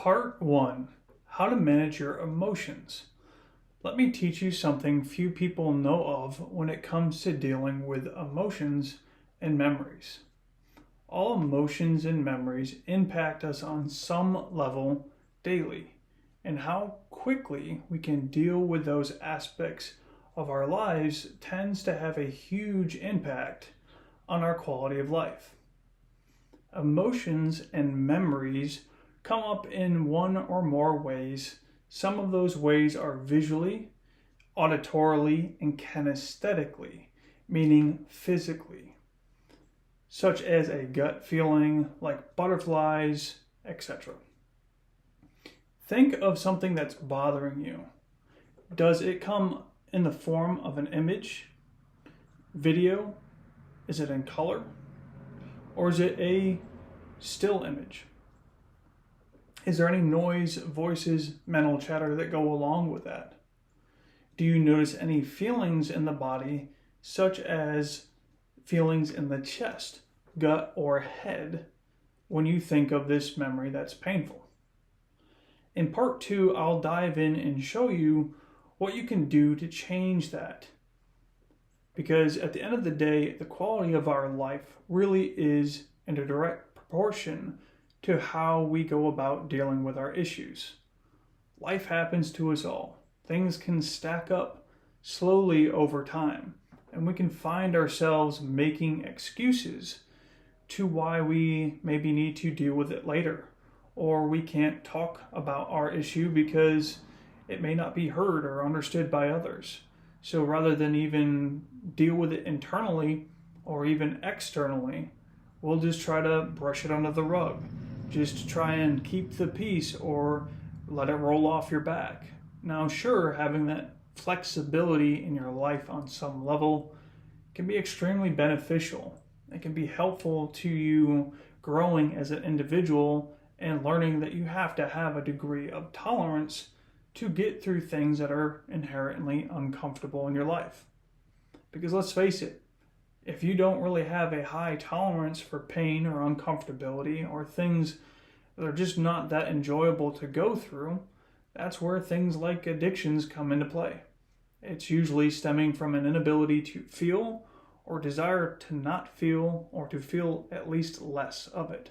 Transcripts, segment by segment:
Part 1. How to manage your emotions. Let me teach you something few people know of when it comes to dealing with emotions and memories. All emotions and memories impact us on some level daily, and how quickly we can deal with those aspects of our lives tends to have a huge impact on our quality of life. Emotions and memories come up in one or more ways. Some of those ways are visually, auditorily, and kinesthetically, meaning physically, such as a gut feeling like butterflies, etc. Think of something that's bothering you. Does it come in the form of an image, video? Is it in color? Or is it a still image? Is there any noise, voices, mental chatter that go along with that? Do you notice any feelings in the body, such as feelings in the chest, gut, or head, when you think of this memory that's painful? In part 2, I'll dive in and show you what you can do to change that. Because at the end of the day, the quality of our life really is in a direct proportion to how we go about dealing with our issues. Life happens to us all. Things can stack up slowly over time, and we can find ourselves making excuses to why we maybe need to deal with it later, or we can't talk about our issue because it may not be heard or understood by others. So rather than even deal with it internally or even externally, we'll just try to brush it under the rug. Just try and keep the peace or let it roll off your back. Now, sure, having that flexibility in your life on some level can be extremely beneficial. It can be helpful to you growing as an individual and learning that you have to have a degree of tolerance to get through things that are inherently uncomfortable in your life. Because let's face it, if you don't really have a high tolerance for pain or uncomfortability or things that are just not that enjoyable to go through, that's where things like addictions come into play. It's usually stemming from an inability to feel or desire to not feel or to feel at least less of it.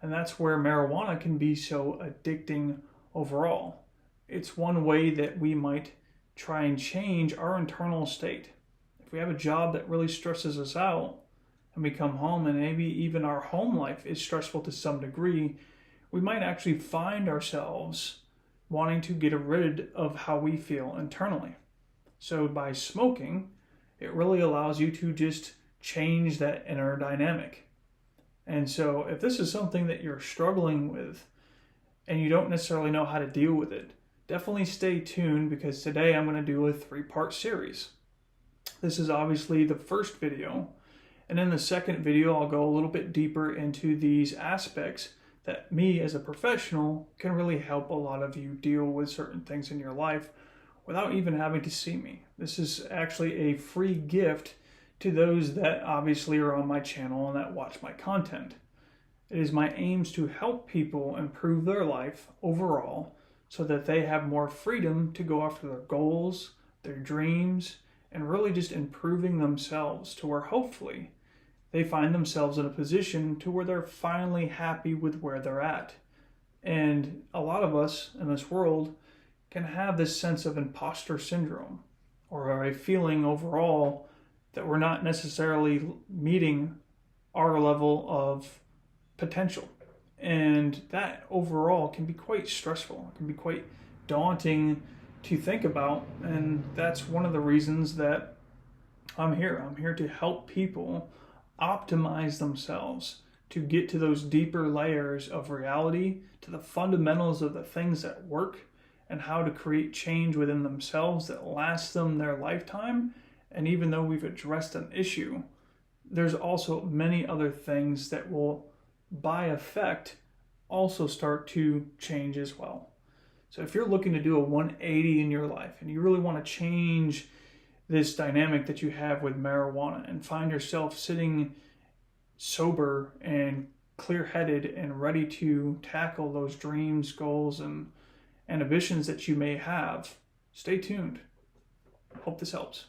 And that's where marijuana can be so addicting overall. It's one way that we might try and change our internal state. If we have a job that really stresses us out and we come home and maybe even our home life is stressful to some degree, we might actually find ourselves wanting to get rid of how we feel internally. So by smoking, it really allows you to just change that inner dynamic. And so if this is something that you're struggling with and you don't necessarily know how to deal with it, definitely stay tuned, because today I'm going to do a 3-part series. This is obviously the first video, and in the second video I'll go a little bit deeper into these aspects that me as a professional can really help a lot of you deal with certain things in your life without even having to see me. This is actually a free gift to those that obviously are on my channel and that watch my content. It is my aims to help people improve their life overall so that they have more freedom to go after their goals, their dreams, and really just improving themselves to where hopefully they find themselves in a position to where they're finally happy with where they're at. And a lot of us in this world can have this sense of imposter syndrome, or a feeling overall that we're not necessarily meeting our level of potential. And that overall can be quite stressful. It can be quite daunting to think about. And that's one of the reasons that I'm here. I'm here to help people optimize themselves to get to those deeper layers of reality, to the fundamentals of the things that work, and how to create change within themselves that lasts them their lifetime. And even though we've addressed an issue, there's also many other things that will, by effect, also start to change as well. So if you're looking to do a 180 in your life and you really want to change this dynamic that you have with marijuana and find yourself sitting sober and clear-headed and ready to tackle those dreams, goals, and ambitions that you may have. Stay tuned. Hope this helps.